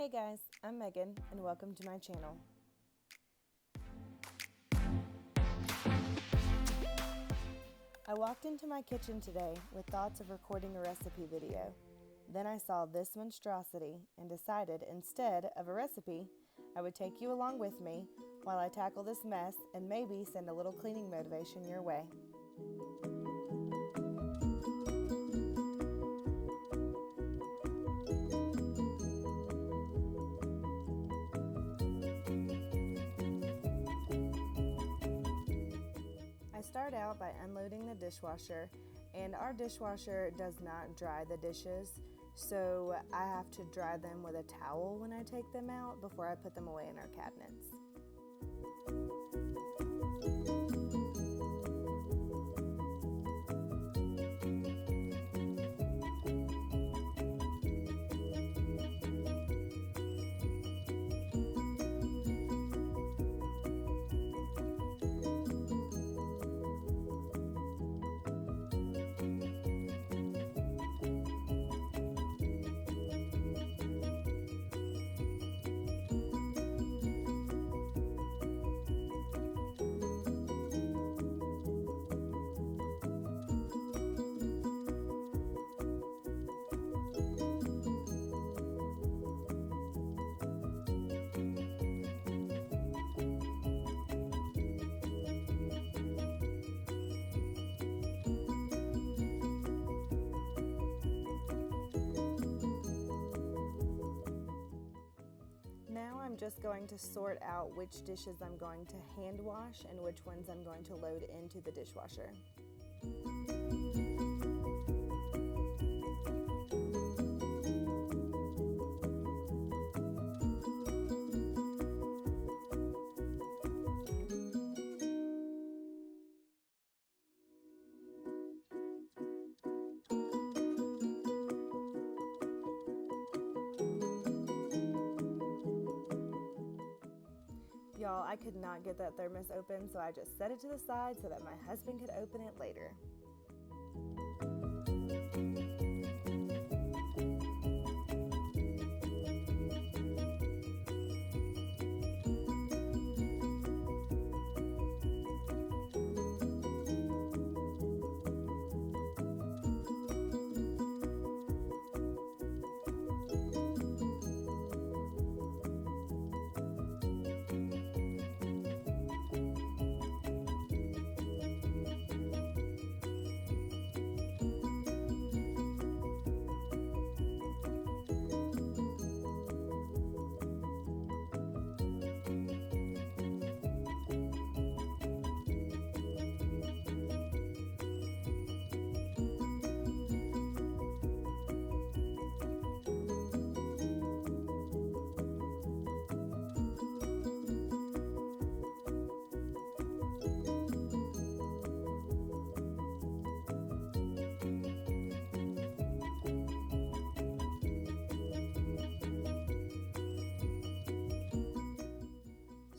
Hey guys, I'm Megan and welcome to my channel. I walked into my kitchen today with thoughts of recording a recipe video. Then I saw this monstrosity and decided instead of a recipe, I would take you along with me while I tackle this mess and maybe send a little cleaning motivation your way. I start out by unloading the dishwasher, and our dishwasher does not dry the dishes, so I have to dry them with a towel when I take them out before I put them away in our cabinets. Now I'm just going to sort out which dishes I'm going to hand wash and which ones I'm going to load into the dishwasher. Y'all, I could not get that thermos open, so I just set it to the side so that my husband could open it later.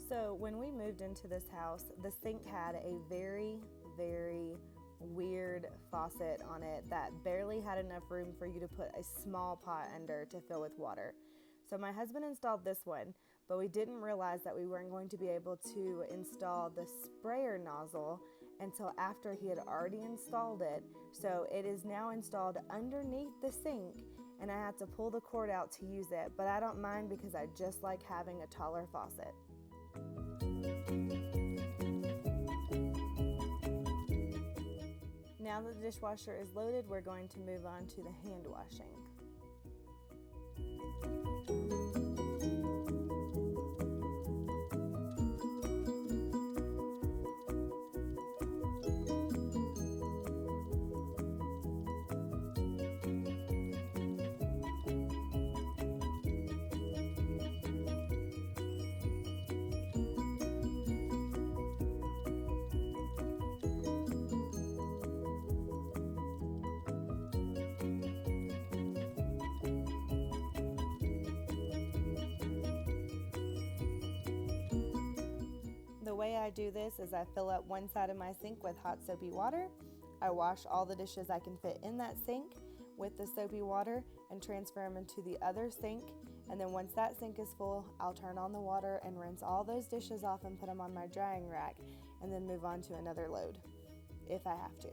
So when we moved into this house, the sink had a very weird faucet on it that barely had enough room for you to put a small pot under to fill with water. So my husband installed this one, but we didn't realize that we weren't going to be able to install the sprayer nozzle until after he had already installed it. So it is now installed underneath the sink, and I had to pull the cord out to use it, but I don't mind because I just like having a taller faucet. Now that the dishwasher is loaded, we're going to move on to the hand washing. The way I do this is I fill up one side of my sink with hot soapy water. I wash all the dishes I can fit in that sink. with the soapy water and transfer them into the other sink. And then once that sink is full, I'll turn on the water and rinse all those dishes off and put them on my drying rack, and then move on to another load if I have to.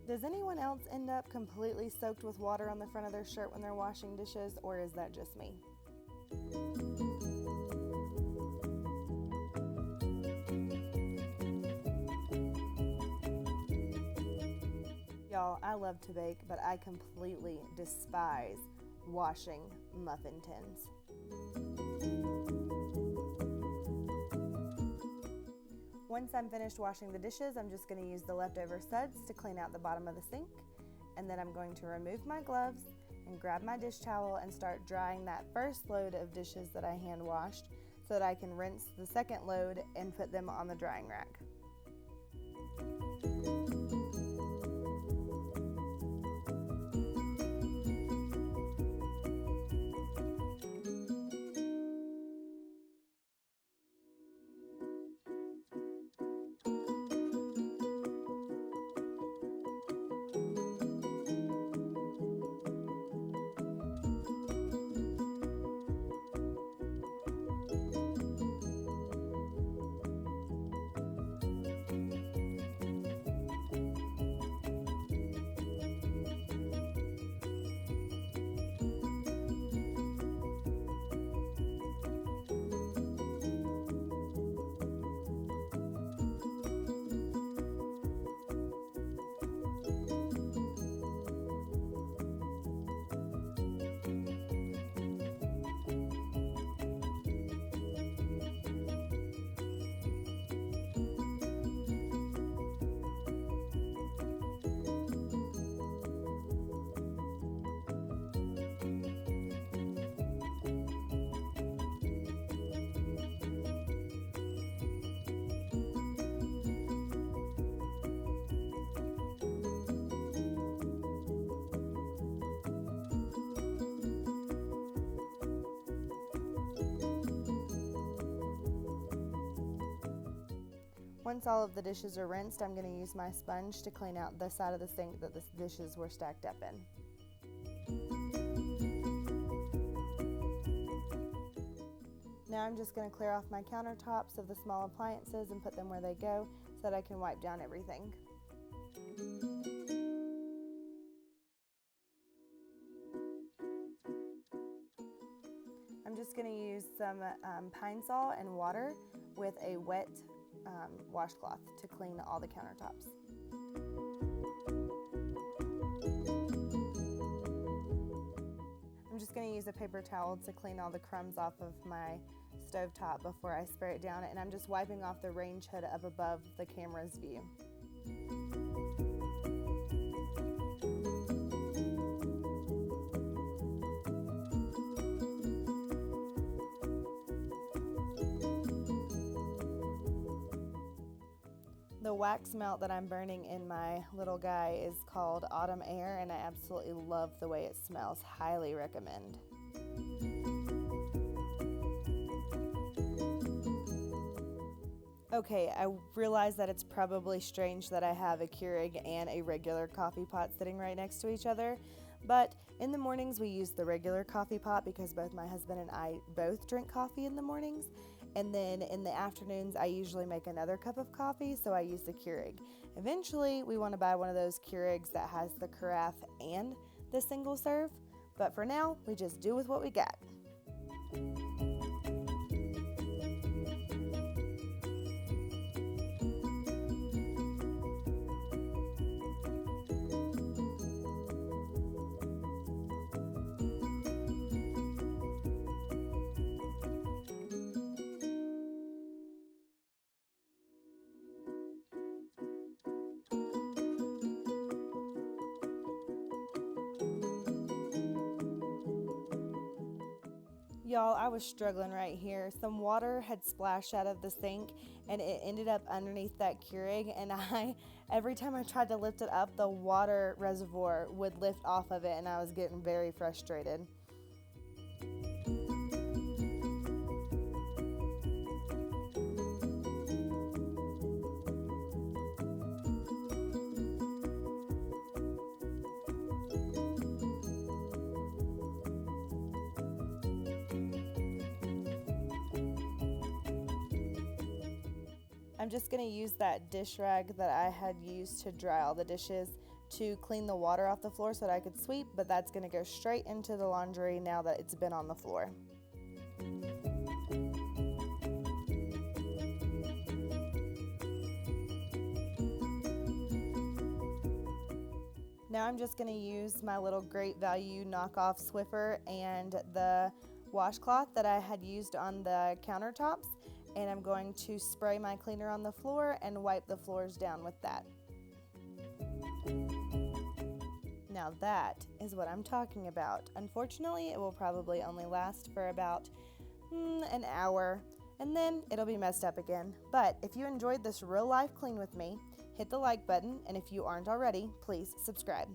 Does anyone else end up completely soaked with water on the front of their shirt when they're washing dishes, or is that just me? Y'all, I love to bake, but I completely despise washing muffin tins. Once I'm finished washing the dishes, I'm just going to use the leftover suds to clean out the bottom of the sink, and then I'm going to remove my gloves and grab my dish towel and start drying that first load of dishes that I hand washed so that I can rinse the second load and put them on the drying rack. Once all of the dishes are rinsed, I'm going to use my sponge to clean out the side of the sink that the dishes were stacked up in. Now I'm just going to clear off my countertops of the small appliances and put them where they go so that I can wipe down everything. I'm just going to use some Pine Sol and water with a wet washcloth to clean all the countertops. I'm just going to use a paper towel to clean all the crumbs off of my stovetop before I spray it down, and I'm just wiping off the range hood up above the camera's view. The wax melt that I'm burning in my little guy is called Autumn Air, and I absolutely love the way it smells. Highly recommend. Okay, I realize that it's probably strange that I have a Keurig and a regular coffee pot sitting right next to each other, but in the mornings we use the regular coffee pot because both my husband and I both drink coffee in the mornings, and then in the afternoons I usually make another cup of coffee, so I use the Keurig. Eventually we want to buy one of those Keurigs that has the carafe and the single serve, but for now we just do with what we got. Y'all, I was struggling right here. Some water had splashed out of the sink and it ended up underneath that Keurig, and every time I tried to lift it up, the water reservoir would lift off of it and I was getting very frustrated. I'm just going to use that dish rag that I had used to dry all the dishes to clean the water off the floor so that I could sweep, but that's going to go straight into the laundry now that it's been on the floor. Now I'm just going to use my little Great Value knockoff Swiffer and the washcloth that I had used on the countertops, and I'm going to spray my cleaner on the floor and wipe the floors down with that. Now that is what I'm talking about. Unfortunately, it will probably only last for about an hour, and then it'll be messed up again. But if you enjoyed this real life clean with me, hit the like button, and if you aren't already, please subscribe.